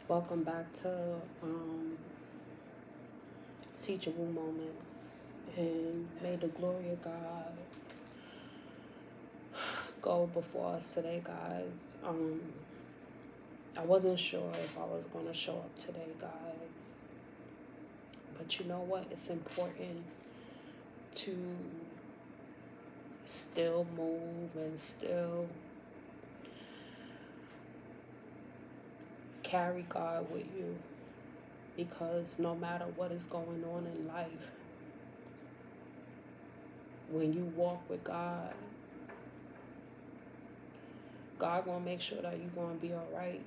Welcome back to Teachable Moments, and may the glory of God go before us today, guys. I wasn't sure if I was going to show up today, guys, but you know what? It's important to still move and still carry God with you, because no matter what is going on in life, when you walk with God, God gonna make sure that you're gonna be all right.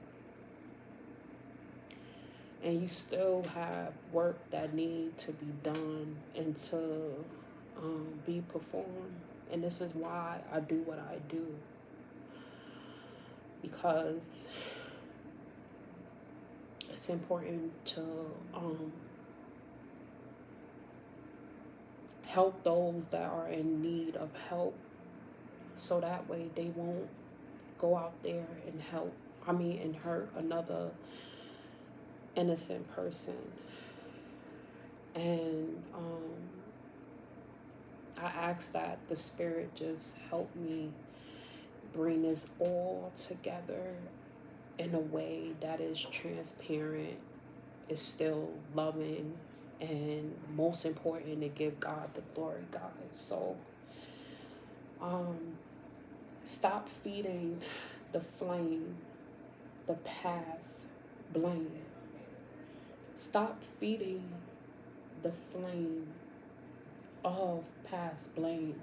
And you still have work that need to be done and to be performed. And this is why I do what I do, because it's important to help those that are in need of help, so that way they won't go out there and and hurt another innocent person. And I ask that the Spirit just help me bring this all together in a way that is transparent, is still loving, and most important, to give God the glory, guys. So stop feeding the flame, the past blame. Stop feeding the flame of past blame.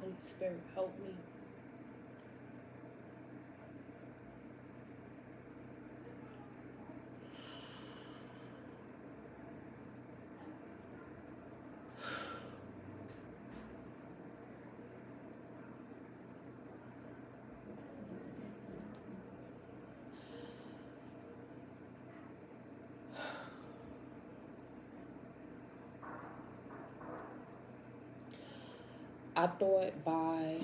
Holy Spirit, help me. I thought by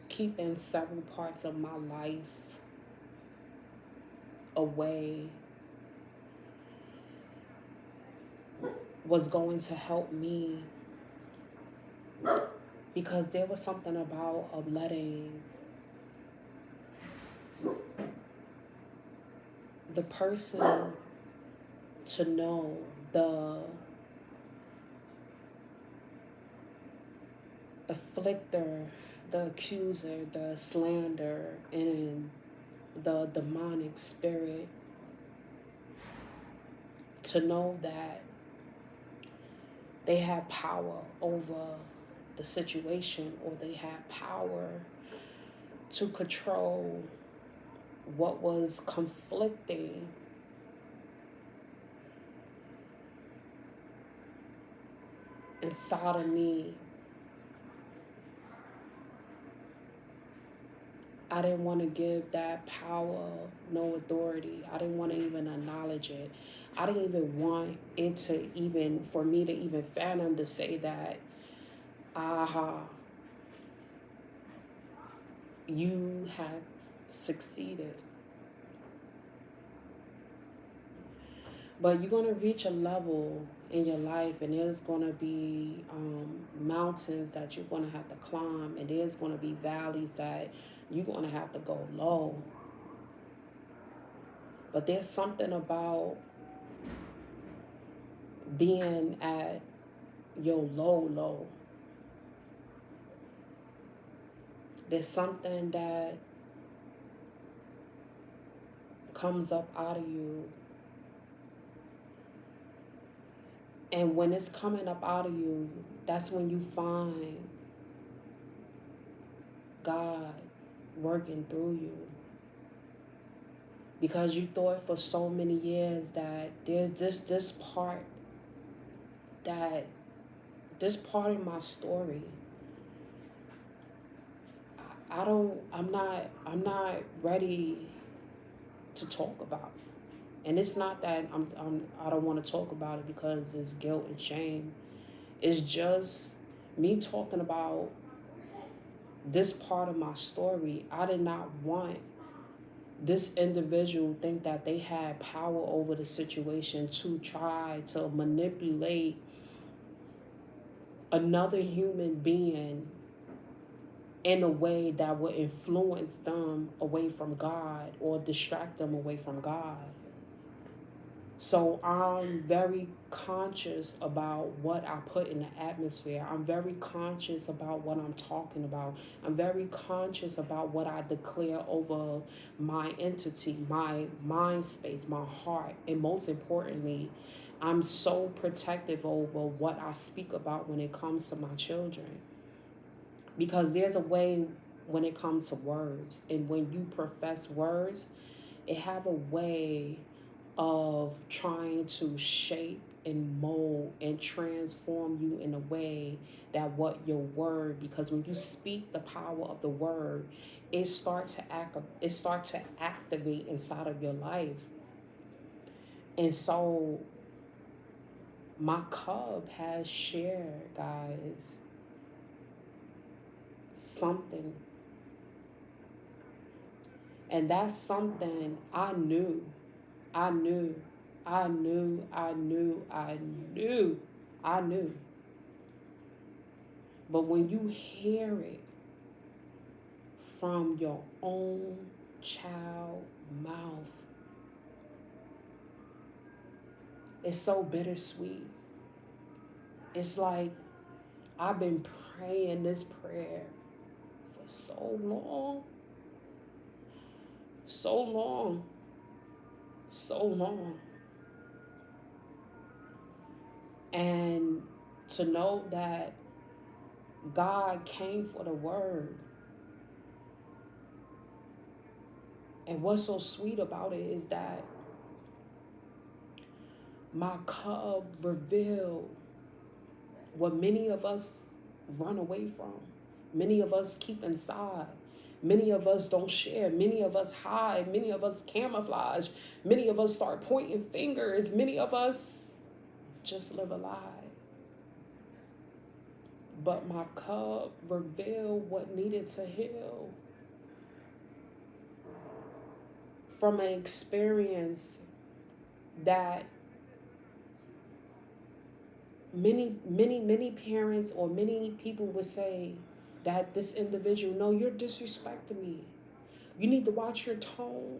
keeping several parts of my life away was going to help me, because there was something about letting the person to know, the afflictor, the accuser, the slander, and the demonic spirit, to know that they had power over the situation, or they had power to control what was conflicting inside of me. I didn't want to give that power no authority. I didn't want to even acknowledge it. I didn't even want it to even, for me to even fathom to say that, aha, you have succeeded. But you're going to reach a level in your life, and there's going to be mountains that you're going to have to climb, and there's going to be valleys that you're going to have to go low. But there's something about being at your low. There's something that comes up out of you. And when it's coming up out of you, that's when you find God working through you. Because you thought for so many years that there's this part of my story, I'm not ready to talk about. And it's not that I don't want to talk about it because it's guilt and shame. It's just me talking about this part of my story. I did not want this individual think that they had power over the situation to try to manipulate another human being in a way that would influence them away from God or distract them away from God. So I'm very conscious about what I put in the atmosphere. I'm very conscious about what I'm talking about. I'm very conscious about what I declare over my entity, my mind space, my heart. And most importantly, I'm so protective over what I speak about when it comes to my children. Because there's a way when it comes to words. And when you profess words, it have a way of trying to shape and mold and transform you in a way that what your word, because when you speak the power of the word, it starts to activate inside of your life. And so my cub has shared, guys, something. And that's something I knew. I knew, I knew, I knew, I knew, I knew. But when you hear it from your own child mouth, it's so bittersweet. It's like I've been praying this prayer for so long, so long, so long. And to know that God came for the word. And what's so sweet about it is that my cub revealed what many of us run away from. Many of us keep inside. Many of us don't share. Many of us hide. Many of us camouflage. Many of us start pointing fingers. Many of us just live a lie. But my cub revealed what needed to heal from an experience that many parents or many people would say that this individual, no, you're disrespecting me. You need to watch your tone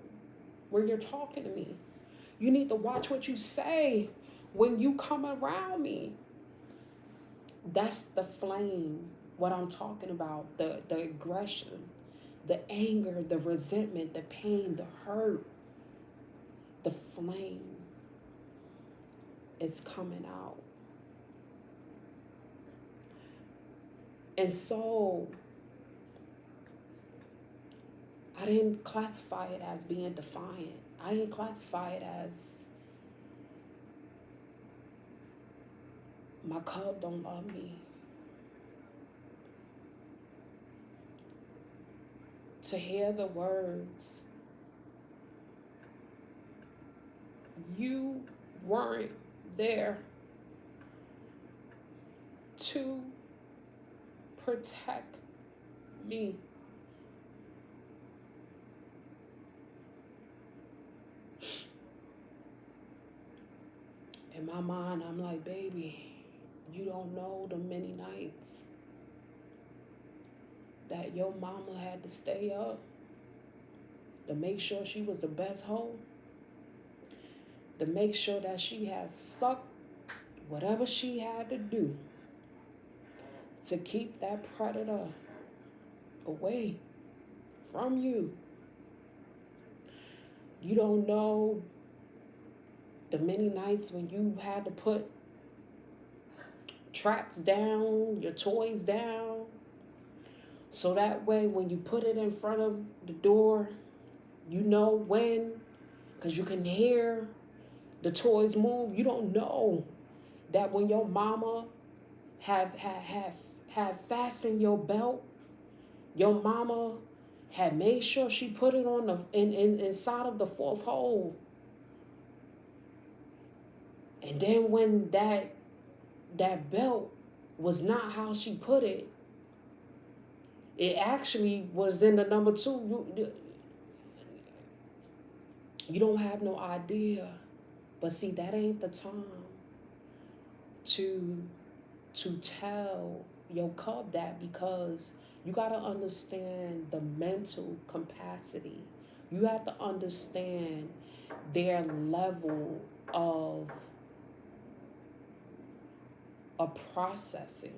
when you're talking to me. You need to watch what you say when you come around me. That's the flame, what I'm talking about, the aggression, the anger, the resentment, the pain, the hurt. The flame is coming out. And so I didn't classify it as being defiant. I didn't classify it as my cub don't love me. To hear the words, you weren't there to protect me. In my mind, I'm like, baby, you don't know the many nights that your mama had to stay up to make sure she was the best hoe, to make sure that she had sucked whatever she had to do to keep that predator away from you. You don't know the many nights when you had to put traps down, your toys down, so that way when you put it in front of the door, you know when, because you can hear the toys move. You don't know that when your mama have fastened your belt, your mama had made sure she put it on the inside of the fourth hole. And then when that belt was not how she put it. It actually was in the number two. You don't have no idea. But see, that ain't the time to tell your cub that, because you got to understand the mental capacity. You have to understand their level of processing,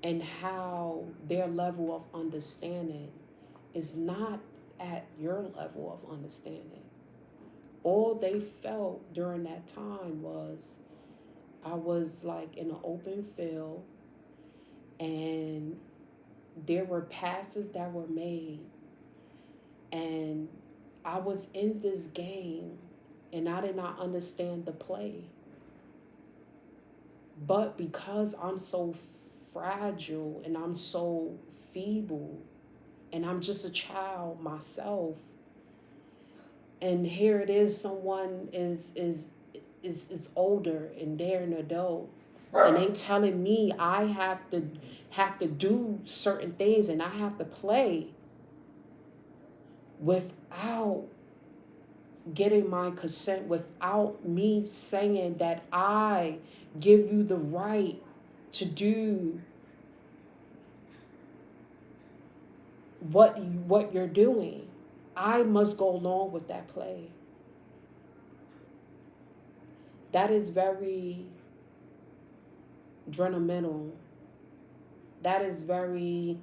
and how their level of understanding is not at your level of understanding. All they felt during that time was, I was like in an open field, and there were passes that were made, and I was in this game, and I did not understand the play. But because I'm so fragile and I'm so feeble, and I'm just a child myself, and here it is, someone is older and they're an adult, and they telling me I have to do certain things, and I have to play without getting my consent, without me saying that I give you the right to do what you're doing. I must go along with that play. That is very detrimental. That is very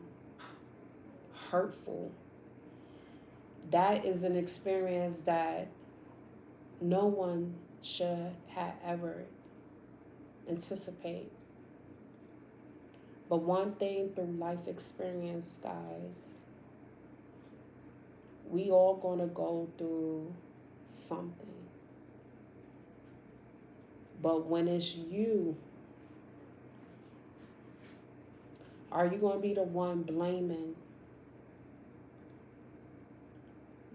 hurtful. That is an experience that no one should have ever anticipate. But one thing through life experience, guys, we all gonna go through something. But when it's you, are you gonna be the one blaming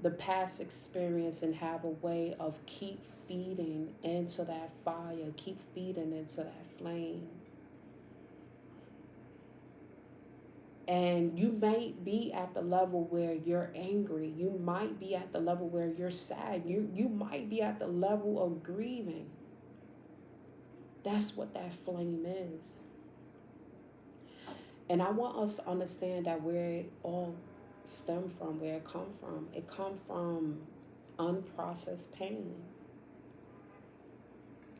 the past experience and have a way of keep feeding into that fire, keep feeding into that flame? And you might be at the level where you're angry. You might be at the level where you're sad. You might be at the level of grieving. That's what that flame is. And I want us to understand that where it all stem from, where it come from. It come from unprocessed pain.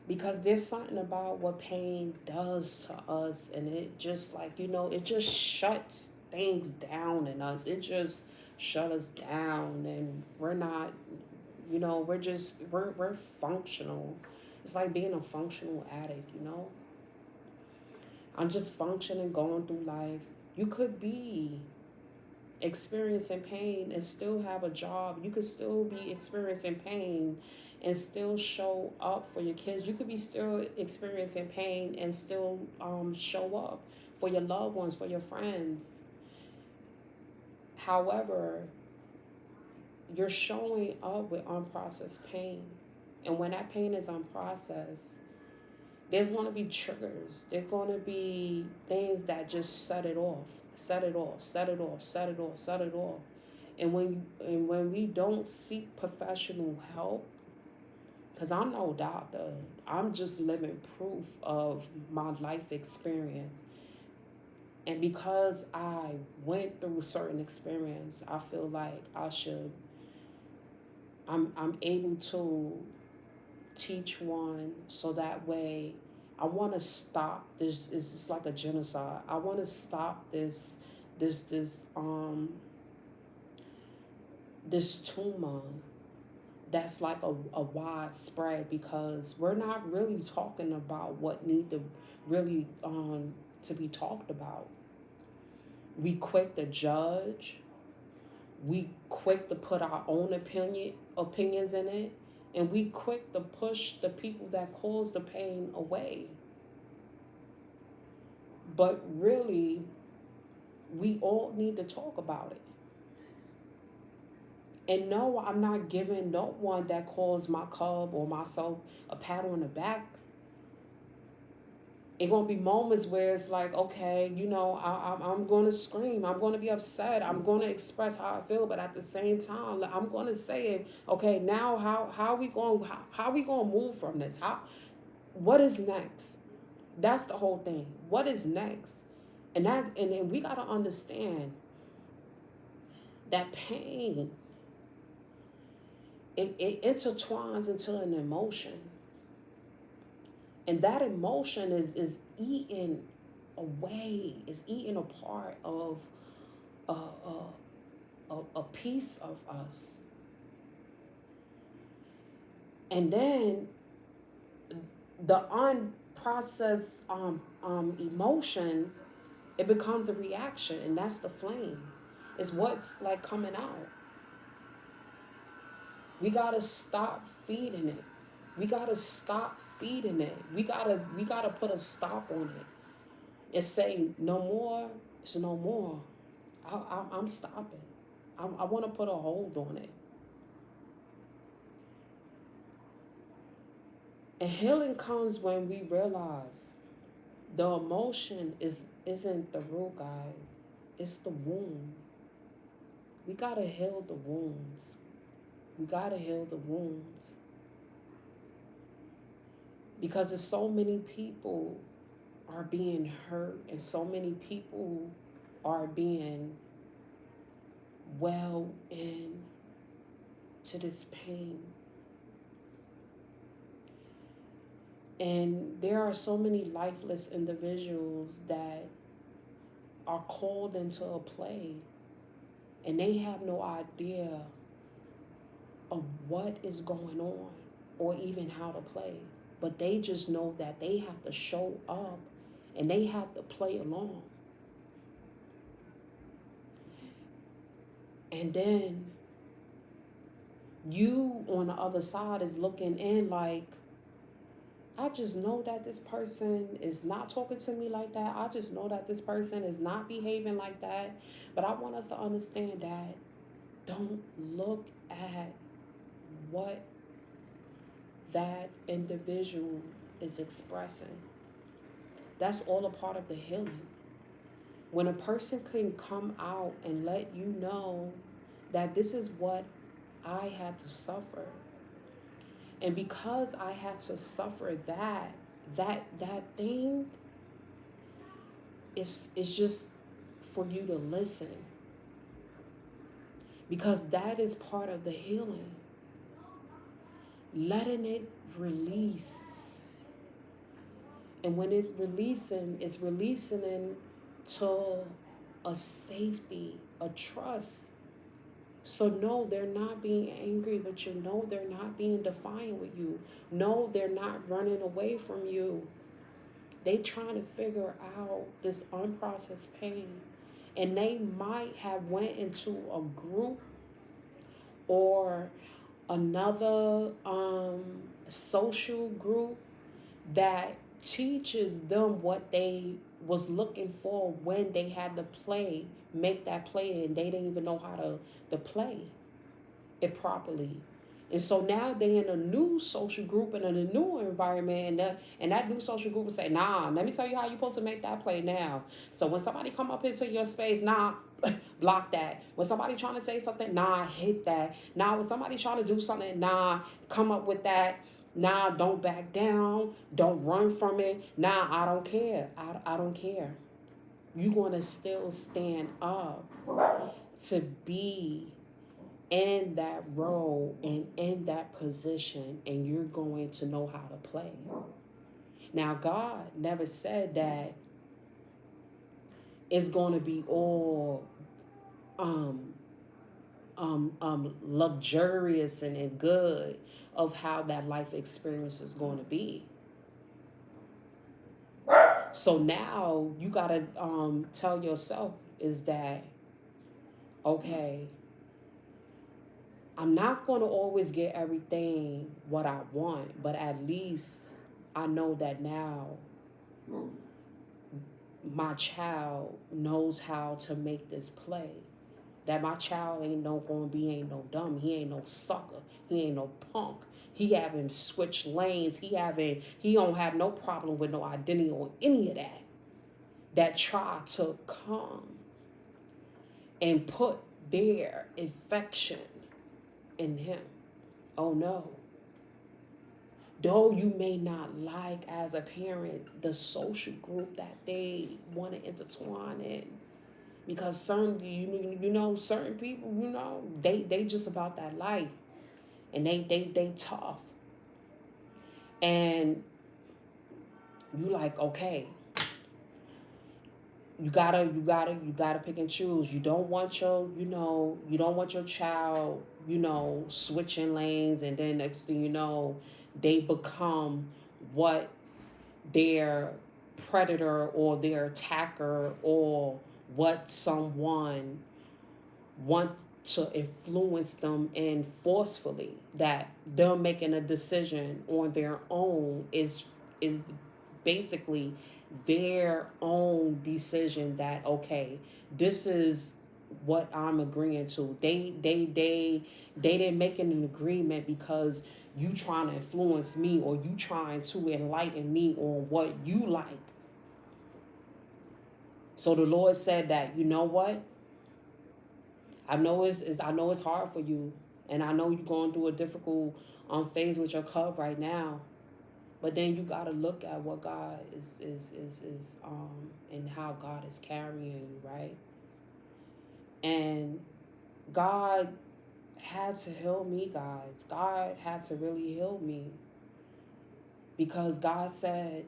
Because there's something about what pain does to us, and it just like, it just shuts things down in us. It just shut us down, and we're not, we're functional. It's like being a functional addict. I'm just functioning, going through life. You could be experiencing pain and still have a job. You could still be experiencing pain and still show up for your kids. You could be still experiencing pain and still show up for your loved ones, for your friends. However, you're showing up with unprocessed pain. And when that pain is unprocessed, there's going to be triggers. There's going to be things that just set it off. And when we don't seek professional help, because I'm no doctor, I'm just living proof of my life experience. And because I went through a certain experience, I feel like I'm able to teach one, so that way I want to stop this. It's just like a genocide. I want to stop this tumor that's like a widespread, because we're not really talking about what need to really to be talked about. We quick to judge. We quick to put our own opinions in it, and we quick to push the people that cause the pain away. But really, we all need to talk about it. And no, I'm not giving no one that calls my cub or myself a pat on the back It's going to be moments where it's like, okay, I'm going to scream. I'm going to be upset. I'm going to express how I feel. But at the same time, like, I'm going to say it. Okay, now how we going how we going to move from this? What is next? That's the whole thing. What is next? And we got to understand that pain, it intertwines into an emotion. And that emotion is eaten away, is eaten a part of a piece of us. And then the unprocessed emotion, it becomes a reaction, and that's the flame. It's what's like coming out. We gotta stop feeding it. We gotta stop feeding it. We gotta put a stop on it and say no more. It's no more. I'm stopping. I want to put a hold on it. And healing comes when we realize the emotion isn't the root, guys. It's the wound. We gotta heal the wounds. We gotta heal the wounds. Because there's so many people are being hurt, and so many people are being well into this pain. And there are so many lifeless individuals that are called into a play, and they have no idea of what is going on or even how to play. But they just know that they have to show up and they have to play along. And then you on the other side is looking in like, I just know that this person is not talking to me like that. I just know that this person is not behaving like that. But I want us to understand that don't look at what that individual is expressing. That's all a part of the healing. When a person can come out and let you know that this is what I had to suffer. And because I had to suffer that thing, it's just for you to listen. Because that is part of the healing. Letting it release. And when it's releasing into a safety, a trust. So no, they're not being angry, but you know they're not being defiant with you. No, they're not running away from you. They trying to figure out this unprocessed pain. And they might have went into a group or another social group that teaches them what they was looking for when they had to make that play, and they didn't even know how to play it properly. And so now they in a new social group and in a new environment, and that new social group will say, nah, let me tell you how you're supposed to make that play now. So when somebody come up into your space, nah, block that. When somebody trying to say something, nah, hit that. Nah, when somebody trying to do something, nah, come up with that. Nah, don't back down. Don't run from it. Nah, I don't care. I don't care. You're going to still stand up to be in that role and in that position, and you're going to know how to play. Now, God never said that it's going to be all luxurious and good of how that life experience is going to be. So now you got to tell yourself is that, okay, I'm not going to always get everything what I want, but at least I know that now my child knows how to make this play. That my child ain't no gonna be, ain't no dummy, he ain't no sucker, he ain't no punk. He having switch lanes, he don't have no problem with no identity or any of that. That try to come and put their affection in him. Oh no. Though you may not like as a parent the social group that they want to intertwine in, because certain certain people, they just about that life, and they tough, and you like, okay, you gotta pick and choose. You don't want your child, switching lanes, and then next thing you know, they become what their predator or their attacker, or what someone want to influence them in forcefully, that they're making a decision on their own is basically their own decision, that okay, this is what I'm agreeing to. They didn't make an agreement because you trying to influence me, or you trying to enlighten me on what you like. So the Lord said that, you know what? I know it's hard for you, and I know you're going through a difficult phase with your cub right now. But then you gotta look at what God is and how God is carrying you, right? And God had to heal me, guys. God had to really heal me, because God said,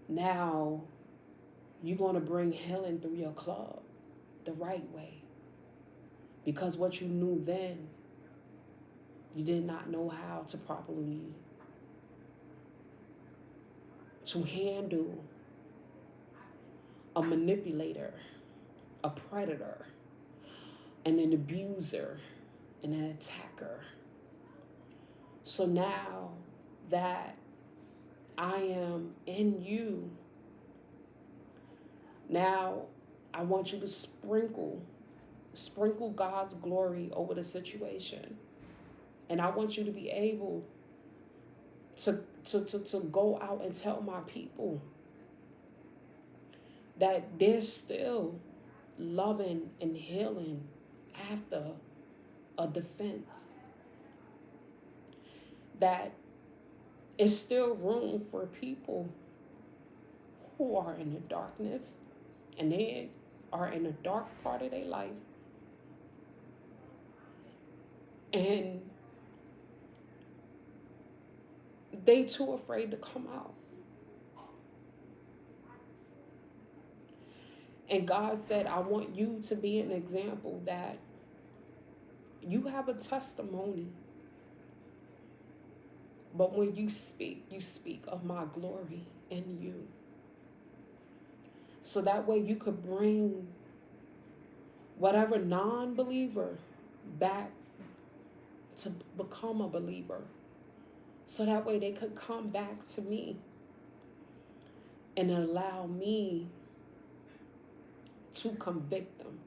now you're gonna bring healing through your club the right way. Because what you knew then, you did not know how to properly to handle a manipulator, a predator, and an abuser, and an attacker. So now that I am in you, now I want you to sprinkle God's glory over the situation. And I want you to be able to go out and tell my people that there's still loving and healing after a defense. That it's still room for people who are in the darkness, and they are in a dark part of their life. And they too afraid to come out. And God said, I want you to be an example that you have a testimony. But when you speak of my glory in you. So that way you could bring whatever non-believer back to become a believer. So that way they could come back to me and allow me to convict them.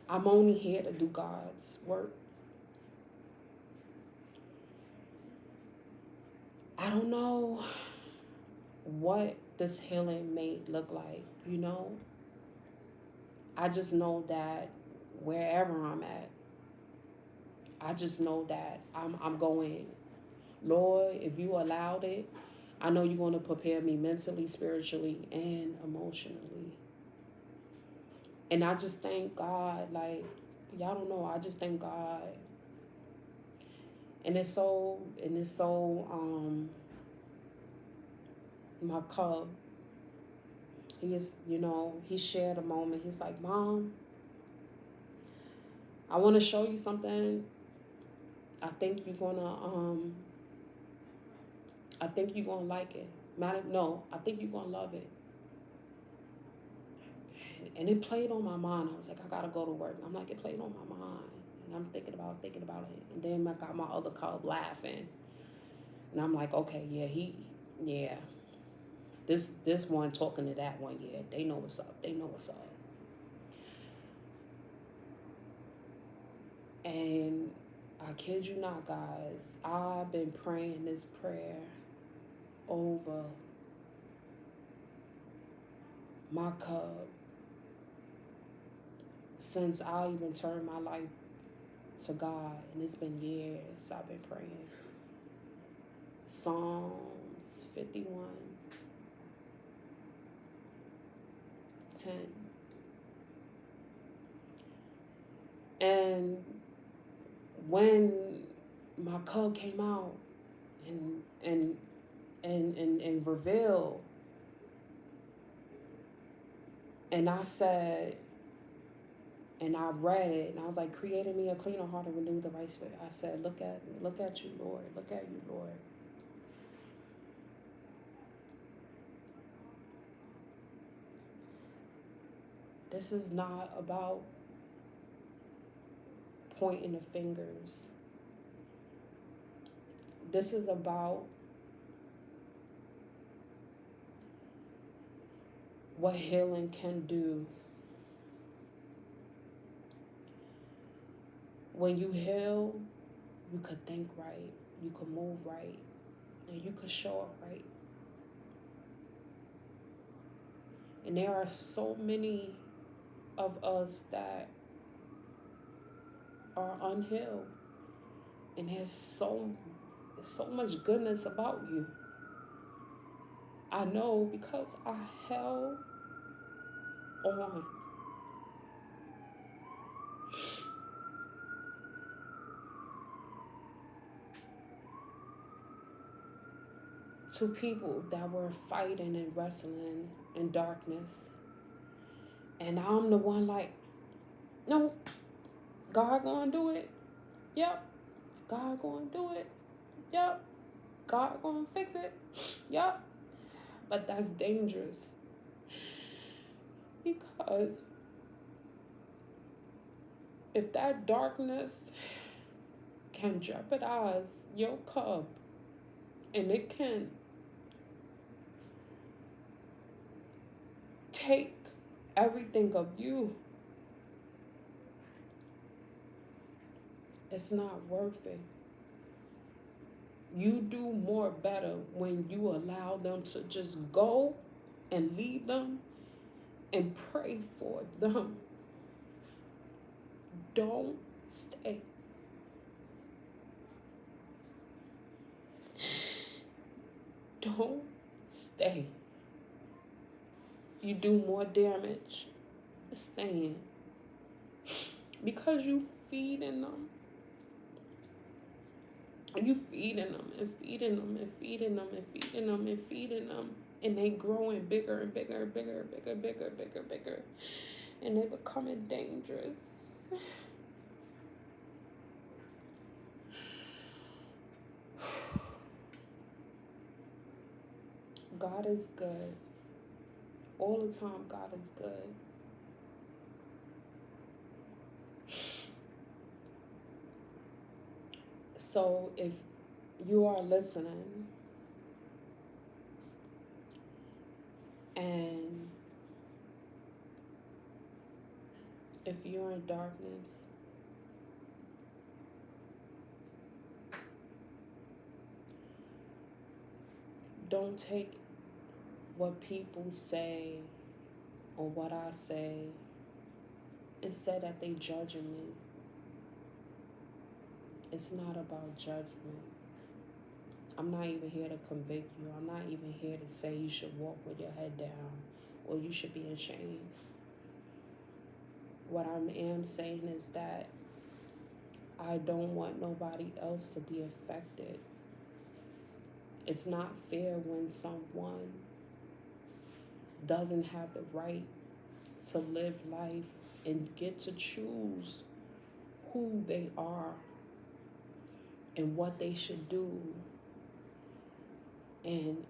I'm only here to do God's work. I don't know what this healing may look like, I just know that wherever I'm at, I just know that I'm going, Lord, if you allowed it, I know you're going to prepare me mentally, spiritually, and emotionally. And I just thank God, like, y'all don't know, I just thank God. And it's so, my cub, he shared a moment. He's like, Mom, I want to show you something. I think you're gonna like it. I think you're gonna love it. And it played on my mind. I was like, I gotta go to work. I'm like, it played on my mind. And I'm thinking about it. And then I got my other cub laughing. And I'm like, okay, yeah. This one talking to that one, yeah, they know what's up. They know what's up. And I kid you not, guys, I've been praying this prayer over my cub since I even turned my life to God, and it's been years I've been praying. Psalms 51:10. And when my cub came out and revealed, and I said, and I read it, and I was like, created me a cleaner heart and renew the right spirit. I said, look at you, Lord. Look at you, Lord. This is not about pointing the fingers. This is about what healing can do. When you heal, you could think right, you could move right, and you could show up right. And there are so many of us that are unhealed, and there's so much goodness about you. I know because I held on. To people that were fighting and wrestling in darkness. And I'm the one like, no, God gonna do it. Yep. God gonna do it. Yep. God gonna fix it. Yep. But that's dangerous. Because if that darkness can jeopardize your cub, and it can take everything of you, it's not worth it. You do more better when you allow them to just go and lead them and pray for them. Don't stay. Don't stay. You do more damage staying because you feeding them. You feeding them and feeding them and feeding them and feeding them and feeding them, and they growing bigger and bigger and bigger and bigger and bigger and bigger and bigger, and they becoming dangerous. God is good. All the time, God is good. So if you are listening and if you're in darkness, don't take what people say or what I say and say that they judging me. It's not about judgment. I'm not even here to convict you. I'm not even here to say you should walk with your head down or you should be ashamed. What I am saying is that I don't want nobody else to be affected. It's not fair when someone doesn't have the right to live life and get to choose who they are and what they should do and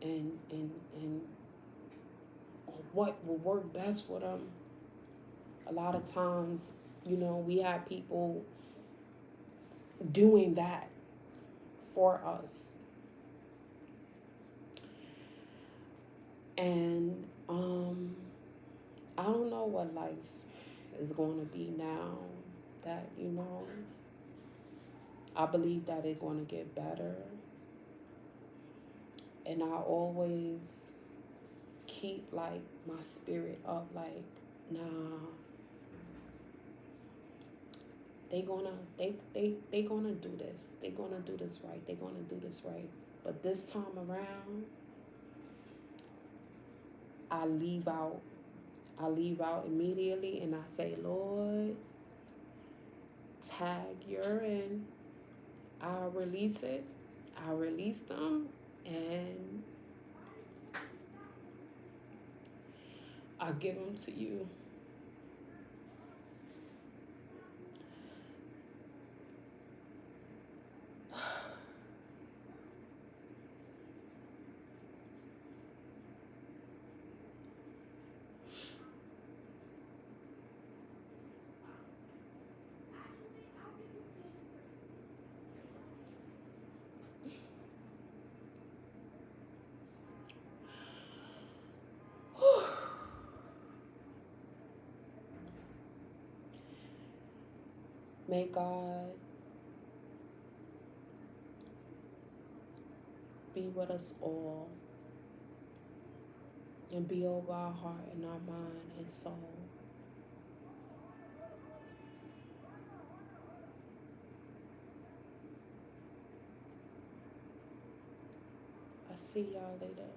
what will work best for them. A lot of times, we have people doing that for us. And I don't know what life is going to be now that, I believe that it's going to get better. And I always keep like my spirit up, like, nah, they gonna do this. They gonna do this right. They gonna do this right. But this time around, I leave out. I leave out immediately and I say, Lord, tag you're in. I'll release it. I'll release them and I'll give them to you. May God be with us all and be over our heart and our mind and soul. I see y'all later.